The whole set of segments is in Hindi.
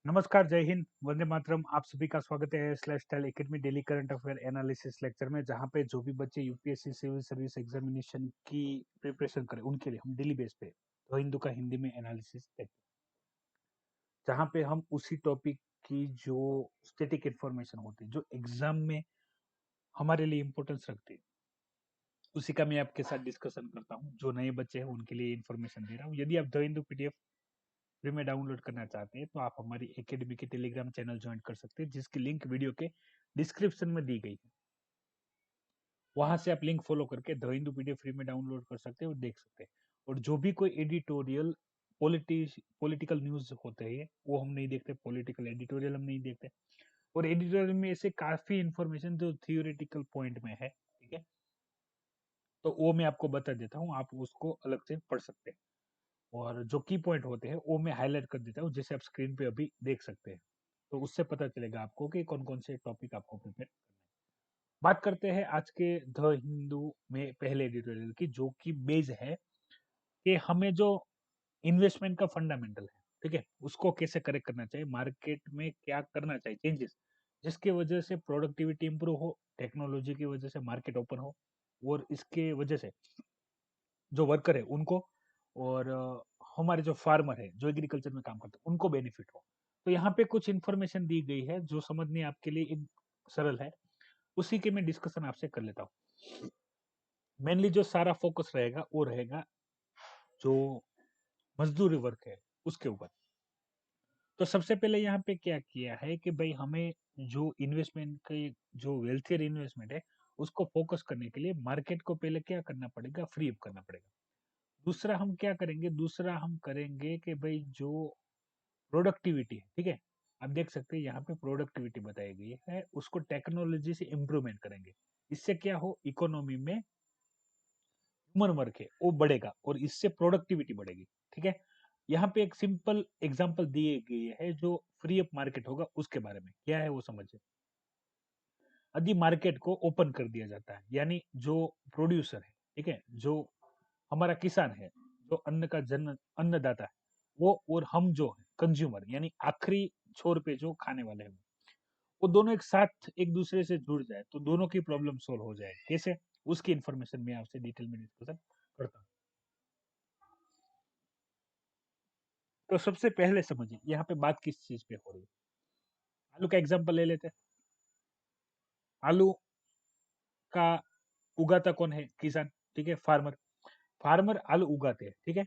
नमस्कार, जय हिंद, वंदे मातरम। आप सभी का स्वागत है slash tail academy daily current affair analysis lecture में, जहाँ पे जो भी बच्चे यूपीएससी सिविल सर्विस एग्जामिनेशन की प्रिपरेशन करें उनके लिए हम डेली बेस पे तो हिंदू का हिंदी में एनालिसिस देखते हैं, जहाँ पे हम उसी टॉपिक की जो स्टैटिक इंफॉर्मेशन होती है जो एग्जाम में हमारे लिए इंपॉर्टेंस रखती है, उसी का मैं आपके साथ डिस्कशन करता हूँ। जो नए बच्चे हैं उनके लिए इन्फॉर्मेशन दे रहा हूँ। यदि आप द हिंदू पीडीएफ फ्री में डाउनलोड करना चाहते हैं तो आप हमारी एकेडमी के टेलीग्राम चैनल ज्वाइन कर सकते हैं, जिसकी लिंक वीडियो के डिस्क्रिप्शन में दी गई है। वहां से आप लिंक फॉलो करके द हिंदू पीडीएफ फ्री में डाउनलोड कर सकते हैं और देख सकते हैं। और जो भी कोई एडिटोरियल पॉलिटिकल न्यूज होते हैं वो हम नहीं देखते, पॉलिटिकल एडिटोरियल हम नहीं देखते। और एडिटोरियल में ऐसे काफी इंफॉर्मेशन जो थियोरेटिकल पॉइंट में है, ठीक है, तो वो मैं आपको बता देता हूँ, आप उसको अलग से पढ़ सकते हैं। और जो की पॉइंट होते हैं वो मैं हाईलाइट कर देता हूँ, जैसे आप स्क्रीन पे अभी देख सकते हैं। तो उससे पता चलेगा आपको कि कौन कौन से टॉपिक आपको प्रिपेयर करना है। बात करते हैं आज के द हिंदू में पहले एडिटोरियल की, जो कि बेस है कि हमें जो इन्वेस्टमेंट का फंडामेंटल है, ठीक है, उसको कैसे करेक्ट करना चाहिए, मार्केट में क्या करना चाहिए चेंजेस, जिसकी वजह से प्रोडक्टिविटी इंप्रूव हो, टेक्नोलॉजी की वजह से मार्केट ओपन हो, और इसके वजह से जो वर्कर है उनको और हमारे जो फार्मर है जो एग्रीकल्चर में काम करते हैं उनको बेनिफिट हो। तो यहाँ पे कुछ इन्फॉर्मेशन दी गई है जो समझनी आपके लिए सरल है, उसी के मैं डिस्कशन आपसे कर लेता हूँ। मेनली जो सारा फोकस रहेगा वो रहेगा जो मजदूरी वर्क है उसके ऊपर। तो सबसे पहले यहाँ पे क्या किया है कि भाई हमें जो इन्वेस्टमेंट के जो वेल्थियर इन्वेस्टमेंट है उसको फोकस करने के लिए मार्केट को पहले क्या करना पड़ेगा, फ्री अप करना पड़ेगा। दूसरा हम क्या करेंगे, दूसरा हम करेंगे कि भाई जो प्रोडक्टिविटी है, ठीक है, आप देख सकते हैं यहाँ पे प्रोडक्टिविटी बताई गई है, उसको टेक्नोलॉजी से इम्प्रूवमेंट करेंगे। इससे क्या हो, इकोनॉमी में ह्यूमन वर्क है वो बढ़ेगा और इससे प्रोडक्टिविटी बढ़ेगी, ठीक है। यहाँ पे एक सिंपल एग्जांपल दिए गए है जो फ्री अप मार्केट होगा उसके बारे में, क्या है वो समझिए। यदि मार्केट को ओपन कर दिया जाता है, यानी जो प्रोड्यूसर है, ठीक है, जो हमारा किसान है, जो अन्न का जन्म अन्नदाता है, वो और हम जो है कंज्यूमर यानी आखिरी छोर पे जो खाने वाले हैं, वो दोनों एक साथ एक दूसरे से जुड़ जाए तो दोनों की प्रॉब्लम सोल्व हो जाए। कैसे, उसकी इंफॉर्मेशन मैं आपसे डिटेल में डिस्कशन करता हूँ। तो सबसे पहले समझिए यहाँ पे बात किस चीज पे हो रही है। आलू का एग्जांपल ले लेते हैं। आलू का उगाता कौन है, किसान, ठीक है, फार्मर। फार्मर आलू उगाते हैं, ठीक है।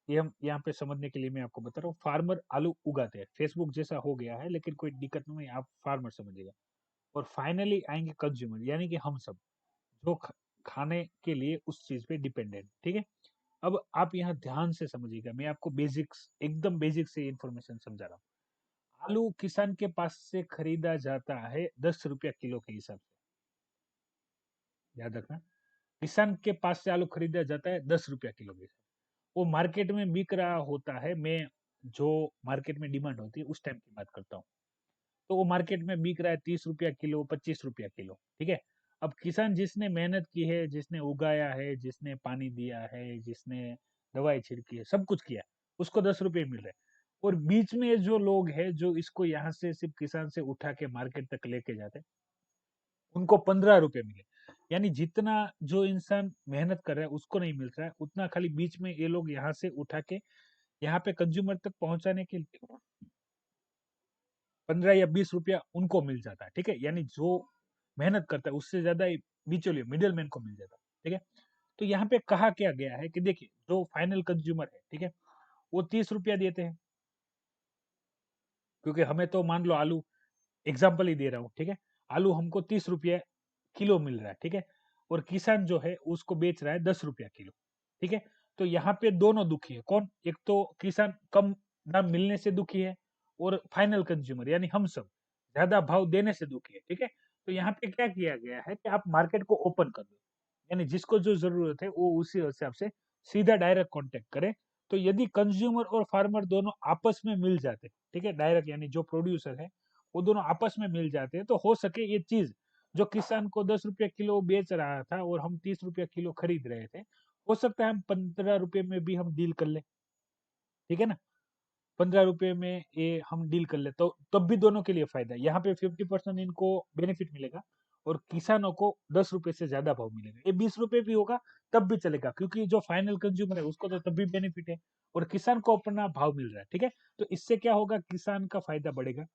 ये हम यहाँ पे समझने के लिए मैं आपको बता रहा हूँ, फार्मर आलू उगाते हैं, फेसबुक जैसा हो गया है लेकिन कोई दिक्कत नहीं है, आप फार्मर समझिएगा। और फाइनली आएंगे कंज्यूमर, यानी कि हम सब जो खाने के लिए उस चीज पे डिपेंडेंट, ठीक है। अब आप यहाँ ध्यान से समझिएगा, मैं आपको बेसिक्स एकदम बेसिक से इंफॉर्मेशन समझा रहा हूँ। आलू किसान के पास से खरीदा जाता है 10 रुपया किलो के हिसाब से, याद रखना। किसान के पास से आलू खरीदा जाता है 10 रुपया किलो के हिसाब से। वो मार्केट में बिक रहा होता है, मैं जो मार्केट में डिमांड होती है उस टाइम की बात करता हूँ, तो वो मार्केट में बिक रहा है 30 रुपया किलो, 25 रुपया किलो, ठीक है। अब किसान जिसने मेहनत की है, जिसने उगाया है, जिसने पानी दिया है, जिसने दवाई छिड़की है, सब कुछ किया है, उसको 10 रुपये मिल रहे हैं। और बीच में जो लोग हैं जो इसको यहाँ से सिर्फ किसान से उठा के मार्केट तक लेके जाते हैं, उनको 15 रुपये मिले। यानी जितना जो इंसान मेहनत कर रहा है उसको नहीं मिल रहा है, उतना खाली बीच में ये लोग यहाँ से उठा के यहाँ पे कंज्यूमर तक पहुंचाने के लिए 15 या 20 रुपया उनको मिल जाता है, ठीक है। यानी जो मेहनत करता है उससे ज्यादा बिचौलिए मिडिल मैन को मिल जाता है, ठीक है। तो यहाँ पे कहा क्या गया है कि देखिए जो फाइनल कंज्यूमर है, ठीक है, वो 30 रुपया देते हैं, क्योंकि हमें तो मान लो आलू एग्जाम्पल ही दे रहा हूँ, ठीक है, आलू हमको 30 रुपया किलो मिल रहा है, ठीक है। और किसान जो है उसको बेच रहा है 10 रुपया किलो, ठीक है। तो यहाँ पे दोनों दुखी है, कौन, एक तो किसान कम दाम मिलने से दुखी है, और फाइनल कंज्यूमर यानी हम सब ज्यादा भाव देने से दुखी है, ठीक है। तो यहाँ पे क्या किया गया है कि आप मार्केट को ओपन कर दो, यानी जिसको जो जरूरत है वो उसी हिसाब से सीधा डायरेक्ट कांटेक्ट करे। तो यदि कंज्यूमर और फार्मर दोनों आपस में मिल जाते, ठीक है, डायरेक्ट यानी जो प्रोड्यूसर है वो दोनों आपस में मिल जाते हैं, तो हो सके ये चीज जो किसान को 10 रुपया किलो बेच रहा था और हम 30 रुपया किलो खरीद रहे थे, हो सकता है हम 15 रुपये में भी हम डील कर ले, ठीक है ना। ₹15 में ये हम डील कर ले तो तब भी दोनों के लिए फायदा है। यहाँ पे 50% इनको बेनिफिट मिलेगा और किसानों को ₹10 से ज्यादा भाव मिलेगा। ये ₹20 भी होगा तब भी चलेगा, क्योंकि जो फाइनल कंज्यूमर है उसको तो तब भी बेनिफिट है और किसान को अपना भाव मिल रहा है। ठीक है, तो इससे क्या होगा, किसान का फायदा बढ़ेगा।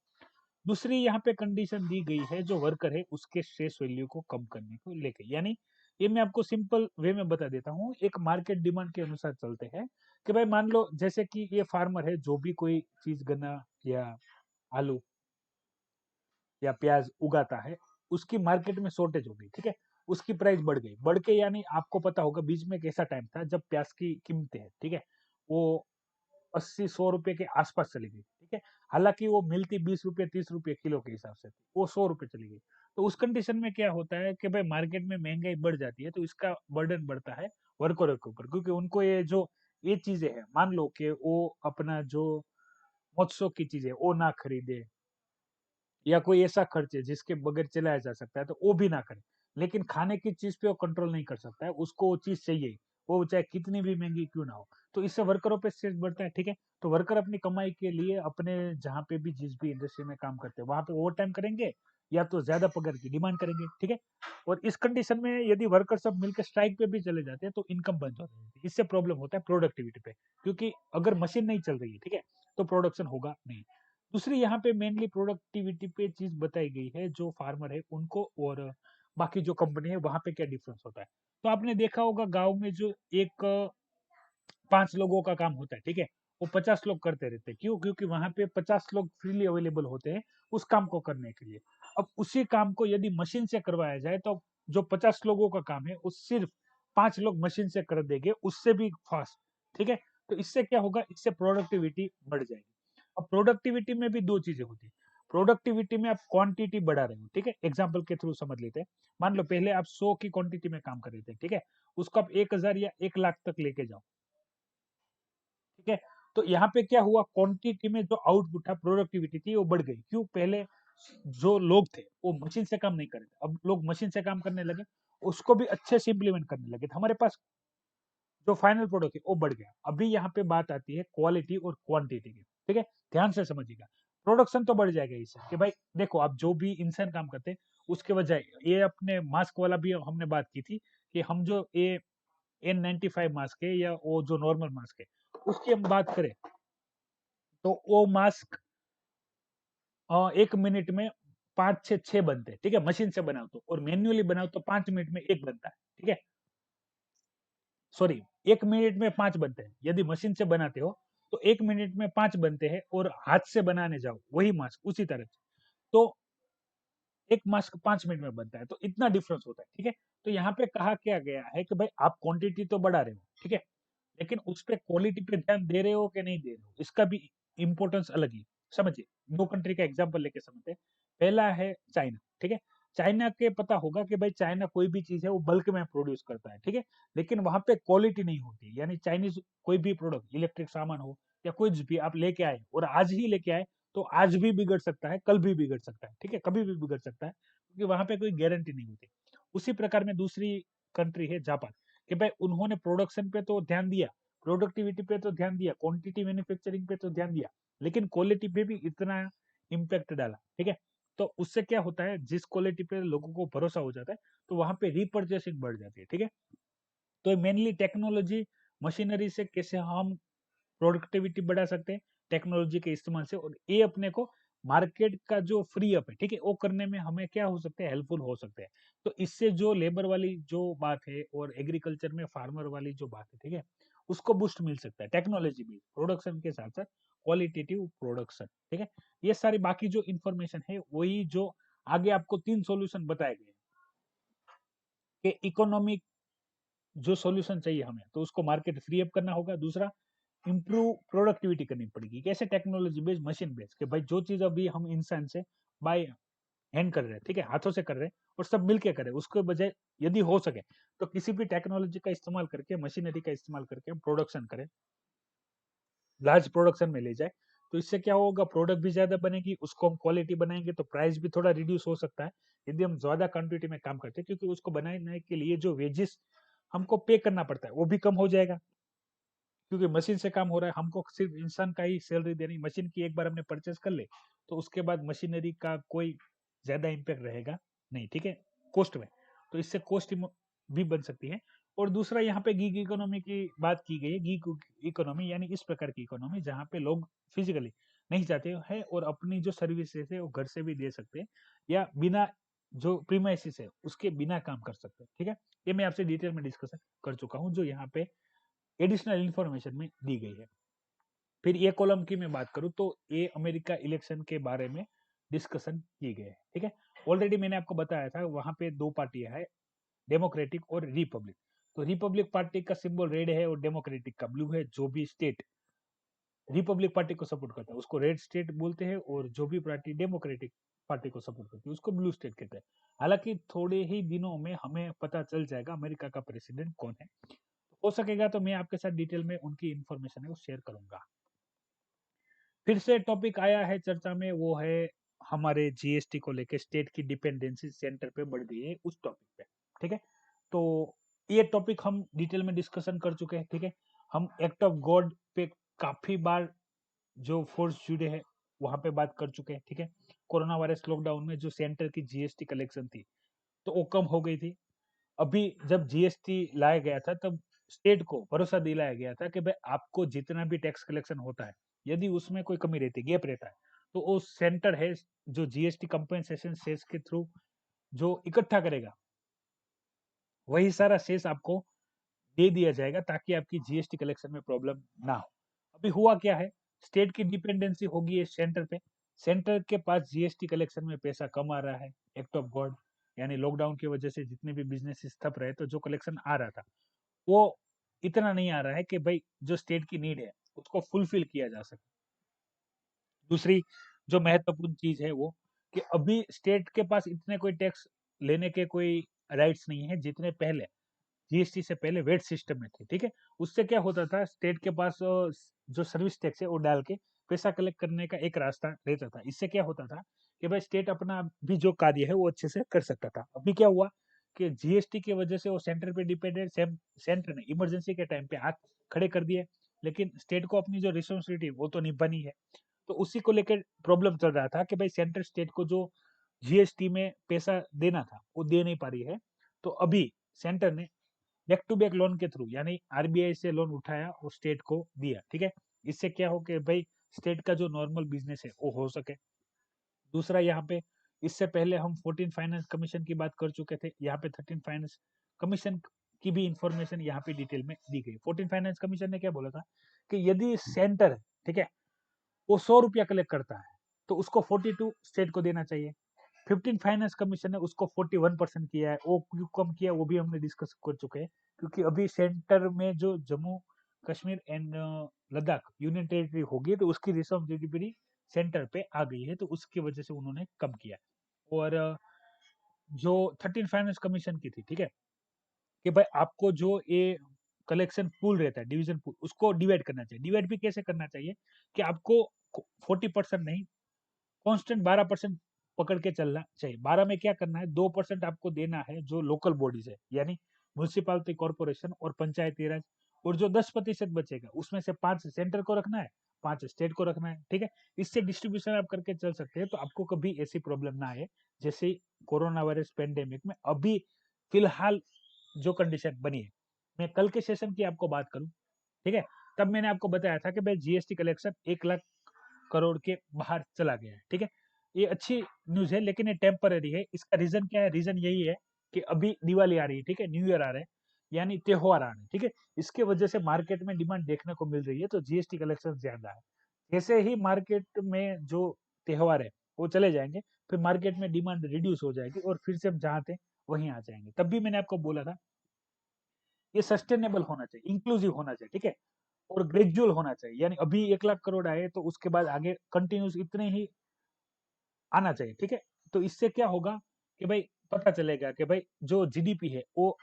दूसरी यहाँ पे कंडीशन दी गई है, जो वर्कर है उसके स्ट्रेस वैल्यू को कम करने को लेके, यानी ये मैं आपको सिंपल वे में बता देता हूँ। एक मार्केट डिमांड के अनुसार चलते हैं कि भाई मान लो जैसे कि ये फार्मर है, जो भी कोई चीज गन्ना या आलू या प्याज उगाता है, उसकी मार्केट में शॉर्टेज हो गई। ठीक है, उसकी प्राइस बढ़ गई, बढ़ के यानी आपको पता होगा बीच में एक ऐसा टाइम था जब प्याज की कीमतें है, ठीक है, वो 80-100 रुपए के आसपास चली गई। ठीक है, हालांकि वो मिलती 20 रुपए 30 रुपए किलो के हिसाब से थी, वो 100 रुपए चली गई। तो उस कंडीशन में क्या होता है कि भाई मार्केट में महंगाई बढ़ जाती है, तो इसका बर्डन बढ़ता है वर्करों के ऊपर, क्योंकि उनको ये चीजें हैं, मान लो कि वो अपना जो महोत्सव की चीजें वो ना खरीदे, या कोई ऐसा खर्च है जिसके बगैर चलाया जा सकता है तो वो भी ना करे। लेकिन खाने की चीज पे वो कंट्रोल नहीं कर सकता है, उसको वो चीज चाहिए, वो चाहे कितनी भी महंगी क्यों ना हो। तो इससे वर्करों पे स्ट्रेस बढ़ता है। ठीक है, तो वर्कर अपनी कमाई के लिए अपने जहाँ पे भी जिस भी इंडस्ट्री में काम करते हैं वहां पे ओवर टाइम करेंगे या तो ज्यादा पगार की डिमांड करेंगे। ठीक है, और इस कंडीशन में यदि वर्कर सब मिलकर स्ट्राइक पे भी चले जाते हैं तो इनकम बंद हो जाती है। इससे प्रॉब्लम होता है प्रोडक्टिविटी पे, क्योंकि अगर मशीन नहीं चल रही है, ठीक है, तो प्रोडक्शन होगा नहीं। दूसरी यहाँ पे मेनली प्रोडक्टिविटी पे चीज बताई गई है, जो फार्मर है उनको और बाकी जो कंपनी है वहां पे क्या डिफरेंस होता है। तो आपने देखा होगा गांव में जो एक 5 लोगों का काम होता है, ठीक है, वो 50 लोग करते रहते हैं। क्यों? क्योंकि वहां पे 50 लोग फ्रीली अवेलेबल होते हैं उस काम को करने के लिए। अब उसी काम को यदि मशीन से करवाया जाए तो जो 50 लोगों का काम है उस सिर्फ 5 लोग मशीन से कर देंगे, उससे भी फास्ट। ठीक है, तो इससे क्या होगा, इससे प्रोडक्टिविटी बढ़ जाएगी। अब प्रोडक्टिविटी में भी दो चीजें होती है। प्रोडक्टिविटी में आप क्वांटिटी बढ़ा रहे हो, ठीक है, एग्जाम्पल के थ्रू समझ लेते हैं। मान लो पहले आप 100 की क्वांटिटी में काम कर रहे थे, ठीक है, उसको आप 1000 या 1 लाख तक लेके जाओ। ठीक है, तो यहाँ पे क्या हुआ, क्वांटिटी में जो आउटपुट था, प्रोडक्टिविटी थी, वो बढ़ गई। क्यों? पहले जो लोग थे वो मशीन से काम नहीं कर रहे थे, अब लोग मशीन से काम करने लगे, उसको भी अच्छे से इम्प्लीमेंट करने लगे, तो हमारे पास जो फाइनल प्रोडक्ट है वो बढ़ गया। अभी यहाँ पे बात आती है क्वालिटी और क्वांटिटी की। ठीक है, ध्यान से समझिएगा। प्रोडक्शन तो बढ़ जाएगा इससे कि भाई देखो, आप जो भी इंसान काम करते हैं उसके बजाय, ये अपने मास्क वाला भी हमने बात की थी कि हम जो ये N95 मास्क है या वो जो नॉर्मल मास्क है उसकी हम बात करें, तो वो मास्क 1 मिनट में 5 से 6 बनते हैं। ठीक है, मशीन से बनाओ तो, और मैन्युअली बनाओ तो 5 मिनट में एक बनता है। ठीक है, सॉरी, 1 मिनट में 5 बनते हैं। यदि मशीन से बनाते हो तो 1 मिनट में 5 बनते हैं, और हाथ से बनाने जाओ वही मास्क उसी तरह से, तो एक मास्क 5 मिनट में बनता है। तो इतना डिफरेंस होता है। ठीक है, तो यहाँ पे कहा क्या गया है कि भाई आप क्वांटिटी तो बढ़ा रहे हो, ठीक है, लेकिन उस पे क्वालिटी पे ध्यान दे रहे हो कि नहीं दे रहे हो, इसका भी इंपॉर्टेंस अलग है। समझिए, दो कंट्री का एग्जांपल लेके समझते हैं। पहला है चाइना। ठीक है, चाइना के पता होगा कि भाई चाइना कोई भी चीज है वो बल्क में प्रोड्यूस करता है। ठीक है, लेकिन वहां पे क्वालिटी नहीं होती, यानी चाइनीज कोई भी प्रोडक्ट, इलेक्ट्रिक सामान हो या कुछ भी आप लेके आए और आज ही लेके आए, तो आज भी बिगड़ सकता है, कल भी बिगड़ सकता है। ठीक है, कभी भी बिगड़ सकता है, क्योंकि वहां पे कोई गारंटी नहीं होती। उसी प्रकार में दूसरी कंट्री है जापान, कि भाई उन्होंने प्रोडक्शन पे तो ध्यान दिया, प्रोडक्टिविटी पे तो ध्यान दिया, क्वांटिटी मैन्युफैक्चरिंग पे तो ध्यान दिया, लेकिन क्वालिटी पे भी इतना इम्पैक्ट डाला। ठीक है, तो उससे क्या होता है, जिस क्वालिटी पे लोगों को भरोसा हो जाता है तो वहां पे रिपर्चेसिंग बढ़ जाती है। ठीक है, तो मेनली टेक्नोलॉजी, मशीनरी से कैसे हम प्रोडक्टिविटी बढ़ा सकते हैं टेक्नोलॉजी के इस्तेमाल से, और ये अपने को मार्केट का जो फ्री अप है, ठीक है, वो करने में हमें क्या हो सकते हैं, हेल्पफुल हो सकते हैं। तो इससे जो लेबर वाली जो बात है और एग्रीकल्चर में फार्मर वाली जो बात है, ठीक है, उसको बूस्ट मिल सकता है टेक्नोलॉजी भी, प्रोडक्शन के साथ साथ क्वालिटेटिव प्रोडक्शन। ठीक है, ये सारी बाकी जो इंफॉर्मेशन है वही जो आगे आपको 3 सॉल्यूशन बताए गए कि इकोनॉमिक जो सॉल्यूशन चाहिए हमें, तो उसको मार्केट फ्री अप करना होगा। दूसरा, इंप्रूव प्रोडक्टिविटी करनी पड़ेगी, कैसे, टेक्नोलॉजी बेस्ड, मशीन बेस्ड, कि भाई जो चीज अभी हम इंसान से बाय हैंड कर रहे हैं, ठीक है, हाथों से कर रहे हैं, और सब मिलके करें, उसके बजाय यदि हो सके तो किसी भी टेक्नोलॉजी का इस्तेमाल करके, मशीनरी का इस्तेमाल करके हम प्रोडक्शन करें, लार्ज प्रोडक्शन में ले जाए। तो इससे क्या होगा, प्रोडक्ट भी ज्यादा बनेगी, उसको हम क्वालिटी बनाएंगे तो प्राइस भी थोड़ा रिड्यूस हो सकता है यदि हम ज्यादा क्वांटिटी में काम करते हैं, क्योंकि उसको बनाने के लिए जो वेजेस हमको पे करना पड़ता है वो भी कम हो जाएगा। क्योंकि मशीन से काम हो रहा है, हमको सिर्फ इंसान का ही सैलरी देनी, मशीन की एक बार हमने परचेज कर ले तो उसके बाद मशीनरी का कोई ज्यादा इम्पैक्ट रहेगा नहीं, ठीक है, कोस्ट में। तो इससे कोस्ट भी बन सकती है। और दूसरा यहाँ पे गीग इकोनॉमी की बात की गई है। गीग इकोनॉमी यानी इस प्रकार की इकोनॉमी जहाँ पे लोग फिजिकली नहीं जाते हैं और अपनी जो सर्विसेज है वो घर से भी दे सकते हैं, या बिना जो प्रीमाइसिस है उसके बिना काम कर सकते हैं, ठीक है। ये मैं आपसे डिटेल में डिस्कशन कर चुका हूँ, जो यहाँ पे एडिशनल इंफॉर्मेशन में दी गई है। फिर ये कॉलम की मैं बात करूं तो ये अमेरिका इलेक्शन के बारे में डिस्कशन की गई है, ठीक है। ऑलरेडी मैंने आपको बताया था वहां पे दो पार्टियां है, डेमोक्रेटिक और रिपब्लिक। तो रिपब्लिक पार्टी का सिंबल रेड है और डेमोक्रेटिक का ब्लू है। जो भी स्टेट रिपब्लिक पार्टी को सपोर्ट करता है उसको रेड स्टेट बोलते हैं, और जो भी पार्टी डेमोक्रेटिक पार्टी को सपोर्ट करती है उसको ब्लू स्टेट कहते हैं। हालांकि थोड़े ही दिनों में हमें पता चल जाएगा अमेरिका का प्रेसिडेंट कौन है। हो सकेगा तो मैं आपके साथ डिटेल में उनकी इंफॉर्मेशन है वो शेयर करूंगा। फिर से टॉपिक आया है चर्चा में, वो है हमारे जीएसटी को लेके स्टेट की डिपेंडेंसी सेंटर पे बढ़ गई है, उस टॉपिक पे, ठीक है। तो ये टॉपिक हम डिटेल में डिस्कशन कर चुके हैं, ठीक है। हम एक्ट ऑफ गॉड पे काफी बार जो फोर्स जुड़े हैं वहां पे बात कर चुके हैं, ठीक है। कोरोना वायरस लॉकडाउन में जो सेंटर की जीएसटी कलेक्शन थी तो वो कम हो गई थी। अभी जब जीएसटी लाया गया था तब स्टेट को भरोसा दिलाया गया था कि भाई आपको जितना भी टैक्स कलेक्शन होता है, यदि उसमें कोई कमी रहती, गैप रहता है, तो वो सेंटर है जो जीएसटी कंपेंसेशन सेस के थ्रू जो इकट्ठा करेगा, वही सारा सेस आपको दे दिया जाएगा ताकि आपकी जीएसटी कलेक्शन में प्रॉब्लम ना हो। अभी हुआ क्या है, स्टेट की डिपेंडेंसी होगी है सेंटर पे। सेंटर के पास जीएसटी कलेक्शन में पैसा कम आ रहा है, एक्ट ऑफ गॉड, यानी लॉकडाउन की वजह से जितने भी बिजनेस ठप रहे तो जो कलेक्शन आ रहा था वो इतना नहीं आ रहा है कि भाई जो स्टेट की नीड है उसको फुलफिल किया जा सके। दूसरी जो महत्वपूर्ण चीज है वो कि अभी स्टेट के पास इतने कोई टैक्स लेने के कोई राइट्स नहीं है जितने पहले जीएसटी से पहले वेट सिस्टम में थे, ठीक है। उससे क्या होता था, स्टेट के पास जो सर्विस टैक्स है वो डाल के पैसा कलेक्ट करने का एक रास्ता रहता था। इससे क्या होता था कि भाई स्टेट अपना भी जो कार्य है वो अच्छे से कर सकता था। अभी क्या हुआ कि जीएसटी की वजह से वो सेंटर पे डिपेंडेंट, सेंटर ने इमरजेंसी के टाइम पे हाथ खड़े कर दिए, लेकिन स्टेट को अपनी जो रिस्पॉन्सिबिलिटी वो तो निभानी है। तो उसी को लेकर प्रॉब्लम चल रहा था कि भाई सेंटर स्टेट को जो जीएसटी में पैसा देना था वो दे नहीं पा रही है। तो अभी सेंटर ने बैक टू बैक लोन के थ्रू यानी आरबीआई से लोन उठाया और स्टेट को दिया, ठीक है। इससे क्या हो कि भाई स्टेट का जो नॉर्मल बिजनेस है वो हो सके। दूसरा यहाँ पे, इससे पहले हम 14 फाइनेंस कमीशन की बात कर चुके थे, यहाँ पे 13 फाइनेंस कमीशन की भी इंफॉर्मेशन यहाँ पे डिटेल में दी गई। 14 फाइनेंस कमीशन ने क्या बोला था कि यदि सेंटर है, ठीक है, वो 100 रुपया कलेक्ट करता है तो उसको 42 स्टेट को देना चाहिए। 15 फाइनेंस कमीशन ने उसको 41% किया है। वो क्यों कम किया वो भी हमने डिस्कस कर चुके हैं, क्योंकि अभी सेंटर में जो Jammu Kashmir and Ladakh union territory होगी तो उसकी रिस्पॉन्सिबिलिटी सेंटर पे आ गई है, तो उसकी वजह से उन्होंने कम किया। और जो 13 फाइनेंस कमीशन की थी, ठीक है, कि भाई आपको जो ये कलेक्शन पूल रहता है, डिवीजन पूल, उसको डिवाइड करना चाहिए। डिवाइड भी कैसे करना चाहिए कि आपको 40% नहीं, कांस्टेंट 12% पकड़ के चलना चाहिए। 12 में क्या करना है, 2% आपको देना है जो लोकल बॉडीज है यानी म्यूनिसिपालिटी कॉर्पोरेशन और पंचायती राज, और जो 10% बचेगा उसमें से 5 सेंटर को रखना है, 5 स्टेट को रखना है, ठीक है। इससे डिस्ट्रीब्यूशन आप करके चल सकते हैं तो आपको कभी ऐसी प्रॉब्लम ना आए जैसे कोरोना वायरस पेंडेमिक में अभी फिलहाल जो कंडीशन बनी है। मैं कल के सेशन की आपको बात करूं, ठीक है, तब मैंने आपको बताया था कि भाई जीएसटी कलेक्शन 1 लाख करोड़ के बाहर चला गया है, ठीक है। ये अच्छी न्यूज है लेकिन ये टेम्पररी है। इसका रीजन क्या है, रीजन यही है कि अभी दिवाली आ रही है, ठीक है, न्यू ईयर आ रहा है, यानी त्योहार आ रहे हैं, ठीक है। इसके वजह से मार्केट में डिमांड देखने को मिल रही है तो जीएसटी कलेक्शन ज्यादा है। जैसे ही मार्केट में जो त्योहार है वो चले जाएंगे फिर मार्केट में डिमांड रिड्यूस हो जाएगी और फिर से हम जहाँ थे वहीं आ जाएंगे। तब भी मैंने आपको बोला था ये सस्टेनेबल होना चाहिए, इंक्लूसिव होना चाहिए, ठीक है, और ग्रेजुअल होना चाहिए। यानी अभी 1 लाख करोड़ आए तो उसके बाद आगे कंटिन्यूस इतने ही आना चाहिए, ठीक है। तो इससे क्या होगा कि भाई पता चलेगा कि भाई जो जीडीपी है वो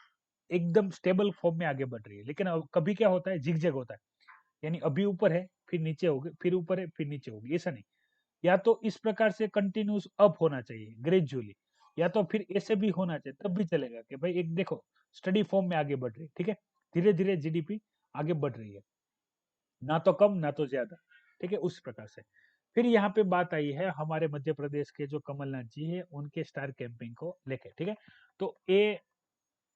एकदम स्टेबल फॉर्म में आगे बढ़ रही है। लेकिन कभी क्या होता है, जिगजैग होता है, यानी अभी ऊपर है फिर नीचे होगी, फिर ऊपर है फिर नीचे होगी, ऐसा नहीं। या तो इस प्रकार से कंटिन्यूस अप होना चाहिए ग्रेजुअली, या तो फिर ऐसे भी होना चाहिए, तब भी चलेगा कि भाई एक देखो स्टडी फॉर्म में आगे बढ़ रही है, ठीक है, धीरे धीरे जीडीपी आगे बढ़ रही है। ना तो कम ना तो ज्यादा, ठीक है, उस प्रकार से। फिर यहाँ पे बात आई है हमारे मध्य प्रदेश के जो कमलनाथ जी है उनके स्टार कैंपिंग को लेके, ठीक है। तो ये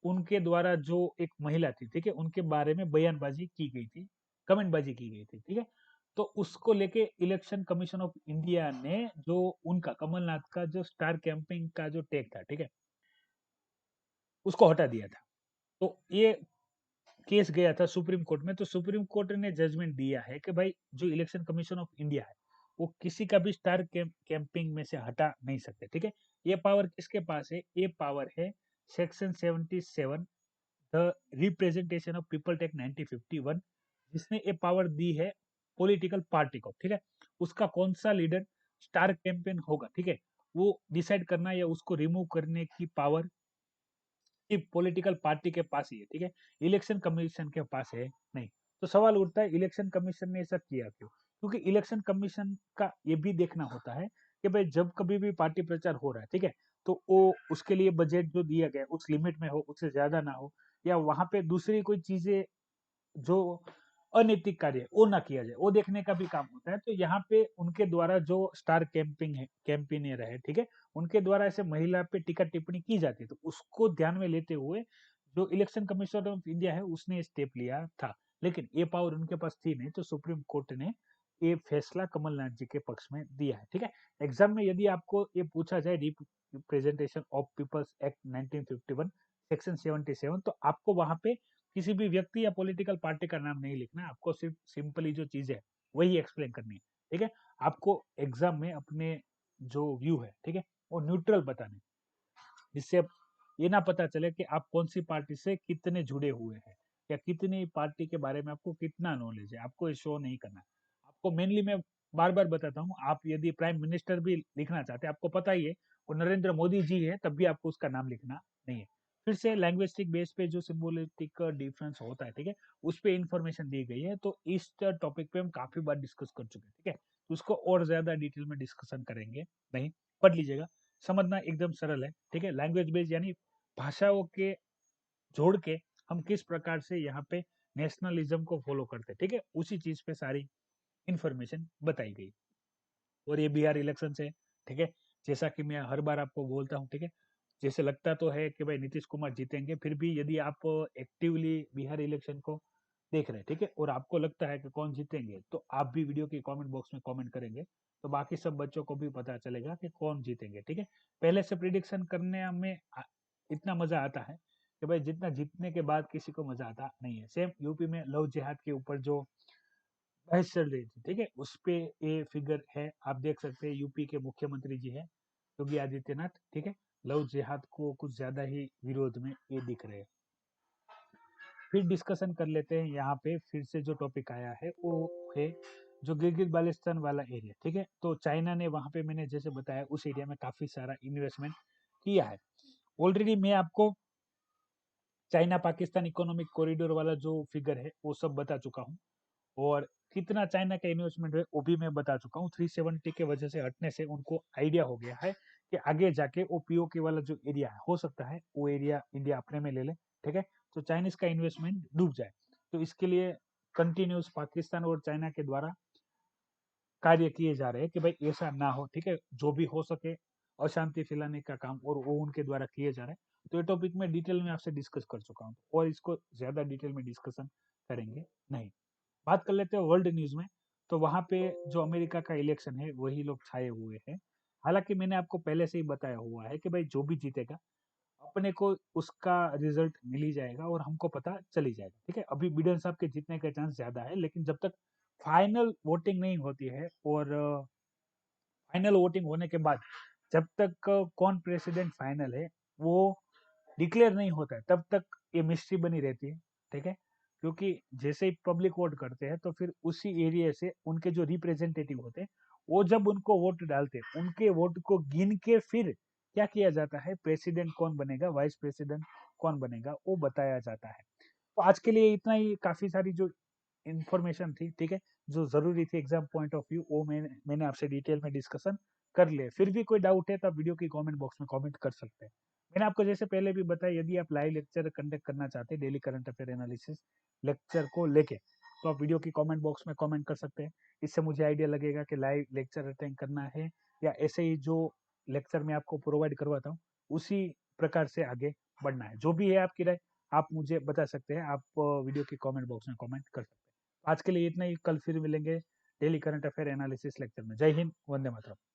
उनके द्वारा जो एक महिला थी, ठीक है, उनके बारे में बयानबाजी की गई थी, कमेंटबाजी की गई थी, ठीक है। तो उसको लेके इलेक्शन कमीशन ऑफ इंडिया ने जो उनका कमलनाथ का जो स्टार कैंपिंग का जो टैग था, ठीक है, उसको हटा दिया था। तो ये केस गया था सुप्रीम कोर्ट में, तो सुप्रीम कोर्ट ने जजमेंट दिया है कि भाई जो इलेक्शन कमीशन ऑफ इंडिया है वो किसी का भी स्टार कैंपिंग में से हटा नहीं सकते, ठीक है। ये पावर किसके पास है? ये पावर है section 77 the representation of people take 1951, जिसने ये पावर दी है पॉलिटिकल पार्टी को, ठीक है। उसका कौन सा लीडर स्टार कैंपेन होगा, ठीक है, वो डिसाइड करना या उसको रिमूव करने की पावर पॉलिटिकल पार्टी के पास ही है, ठीक है, इलेक्शन कमीशन के पास है नहीं। तो सवाल उठता है इलेक्शन कमीशन ने ऐसा किया क्यों? क्योंकि इलेक्शन कमीशन का ये भी देखना होता है कि भाई जब कभी भी पार्टी प्रचार हो रहा है, ठीक है, तो वो उसके लिए बजट जो दिया गया उस लिमिट में हो, उससे ज्यादा ना हो, या वहां पे दूसरी कोई चीजें जो अनैतिक कार्य है वो ना किया जाए, वो देखने का भी काम होता है। तो यहाँ पे उनके द्वारा जो स्टार कैंपिंग है, कैंपेनियर है, ठीक है, उनके द्वारा ऐसे महिला पे टीका टिप्पणी की जाती है, तो उसको ध्यान में लेते हुए जो इलेक्शन कमीशन ऑफ इंडिया है उसने स्टेप लिया था। लेकिन ये पावर उनके पास थी नहीं, तो सुप्रीम कोर्ट ने ये फैसला कमलनाथ जी के पक्ष में दिया है, ठीक है। एग्जाम में यदि आपको ये पूछा जाए representation of people's act 1951 section 77, तो आपको वहां पे किसी भी व्यक्ति या पॉलिटिकल पार्टी का नाम नहीं लिखना है, आपको सिर्फ सिंपली जो चीज है वही एक्सप्लेन करनी है, ठीक है। आपको एग्जाम में अपने जो व्यू है, ठीक है, वो न्यूट्रल बताने, जिससे ये ना पता चले कि आप कौन सी पार्टी से कितने जुड़े हुए हैं या कितनी पार्टी के बारे में आपको कितना नॉलेज है, आपको ये शो नहीं करना। आपको मेनली मैं बार बार बताता हूँ, आप यदि प्राइम मिनिस्टर भी लिखना चाहते हैं, आपको पता ही है वो नरेंद्र मोदी जी है, तब भी आपको उसका नाम लिखना नहीं है। फिर से लैंग्वेस्टिक बेस पे जो सिम्बोलिस्टिक डिफरेंस होता है, ठीक है, उस पे इंफॉर्मेशन दी गई है। तो इस टॉपिक पे हम काफी बार डिस्कस कर चुके हैं, ठीक है, तो उसको और ज्यादा डिटेल में डिस्कशन करेंगे नहीं। पढ़ लीजिएगा, समझना एकदम सरल है, ठीक है। लैंग्वेज बेस्ड यानी भाषाओं के जोड़ के हम किस प्रकार से यहाँ पे नेशनलिज्म को फॉलो करते हैं, ठीक है, उसी चीज पे सारी इंफॉर्मेशन बताई गई। और ये बिहार इलेक्शन है, ठीक है, जैसा कि मैं हर बार आपको बोलता हूँ, ठीक है, जैसे लगता तो है कि भाई नीतीश कुमार जीतेंगे, फिर भी यदि आप एक्टिवली बिहार इलेक्शन को देख रहे हैं, ठीक है, और आपको लगता है कि कौन जीतेंगे, तो आप भी वीडियो के कमेंट बॉक्स में कमेंट करेंगे, तो बाकी सब बच्चों को भी पता चलेगा कि कौन जीतेंगे, ठीक है। पहले से प्रिडिक्शन करने में इतना मजा आता है कि भाई जितना जीतने के बाद किसी को मजा आता नहीं है। सेम यूपी में लव जिहाद के ऊपर जो बहस चल रही थी, ठीक है, उस पे ये फिगर है, आप देख सकते हैं, यूपी के मुख्यमंत्री जी है योगी आदित्यनाथ, ठीक है, लव जिहाद को कुछ ज्यादा ही विरोध में ये दिख रहे हैं। फिर डिस्कशन कर लेते हैं, यहाँ पे फिर से जो टॉपिक आया है वो है जो गिलगित बाल्टिस्तान वाला एरिया, ठीक है, तो चाइना ने वहां पे मैंने जैसे बताया उस एरिया में काफी सारा इन्वेस्टमेंट किया है। ऑलरेडी मैं आपको चाइना पाकिस्तान इकोनॉमिक कॉरिडोर वाला जो फिगर है वो सब बता चुका हूँ, और कितना चाइना का इन्वेस्टमेंट है वो भी मैं बता चुका हूँ। 370 के वजह से हटने से उनको आइडिया हो गया है कि आगे जाके वो पीओके वाला जो एरिया है हो सकता है वो एरिया इंडिया अपने में ले ले, ठीक है, तो चाइनीज का इन्वेस्टमेंट डूब जाए। तो इसके लिए कंटिन्यूस पाकिस्तान और चाइना के द्वारा कार्य किए जा रहे हैं कि भाई ऐसा ना हो, ठीक है, जो भी हो सके अशांति फैलाने का काम और वो उनके द्वारा किए जा रहे हैं। तो ये टॉपिक में डिटेल में आपसे डिस्कस कर चुका हूँ और इसको ज्यादा डिटेल में डिस्कशन करेंगे नहीं। बात कर लेते हैं वर्ल्ड न्यूज में। तो वहां पे जो अमेरिका का इलेक्शन है वही लोग छाए हुए हैं। हालांकि मैंने आपको पहले से ही बताया हुआ है कि भाई जो भी जीतेगा अपने को उसका रिजल्ट मिल ही जाएगा और हमको पता चल ही जाएगा, ठीक है। अभी बिडेन साहब के जीतने का चांस ज्यादा है, लेकिन जब तक फाइनल वोटिंग नहीं होती है और फाइनल वोटिंग होने के बाद जब तक कौन प्रेसिडेंट फाइनल है वो डिक्लेयर नहीं होता है, तब तक ये मिस्ट्री बनी रहती है, ठीक है। क्योंकि जैसे ही पब्लिक वोट करते हैं तो फिर उसी एरिया से उनके जो रिप्रेजेंटेटिव होते हैं वो जब उनको वोट डालते हैं उनके वोट को गिन के फिर क्या किया जाता है, प्रेसिडेंट कौन बनेगा, वाइस प्रेसिडेंट कौन बनेगा वो बताया जाता है। तो आज के लिए इतना ही, काफी सारी जो इंफॉर्मेशन थी, ठीक है, जो जरूरी थी एग्जाम पॉइंट ऑफ व्यू, वो मैंने आपसे डिटेल में डिस्कशन कर लिया। फिर भी कोई डाउट है तो आप वीडियो की कमेंट बॉक्स में कमेंट कर सकते हैं। मैंने आपको जैसे पहले भी बताया, यदि आप लाइव लेक्चर कंडक्ट करना चाहते हैं daily current affair analysis lecture को लेके, तो आप वीडियो की कमेंट बॉक्स में कमेंट कर सकते हैं। इससे मुझे आइडिया लगेगा कि लाइव लेक्चर अटेंड करना है या ऐसे ही जो लेक्चर मैं आपको प्रोवाइड करवाता हूँ, उसी प्रकार से आगे बढ़ना है। जो भी है आपकी राय, आप मुझे बता सकते हैं। आप वीडियो की कमेंट बॉक्स में कमेंट कर सकते हैं। आज के लिए इतना ही, कल फिर मिलेंगे daily current affair analysis lecture में। जय हिंद, वंदे मातरम।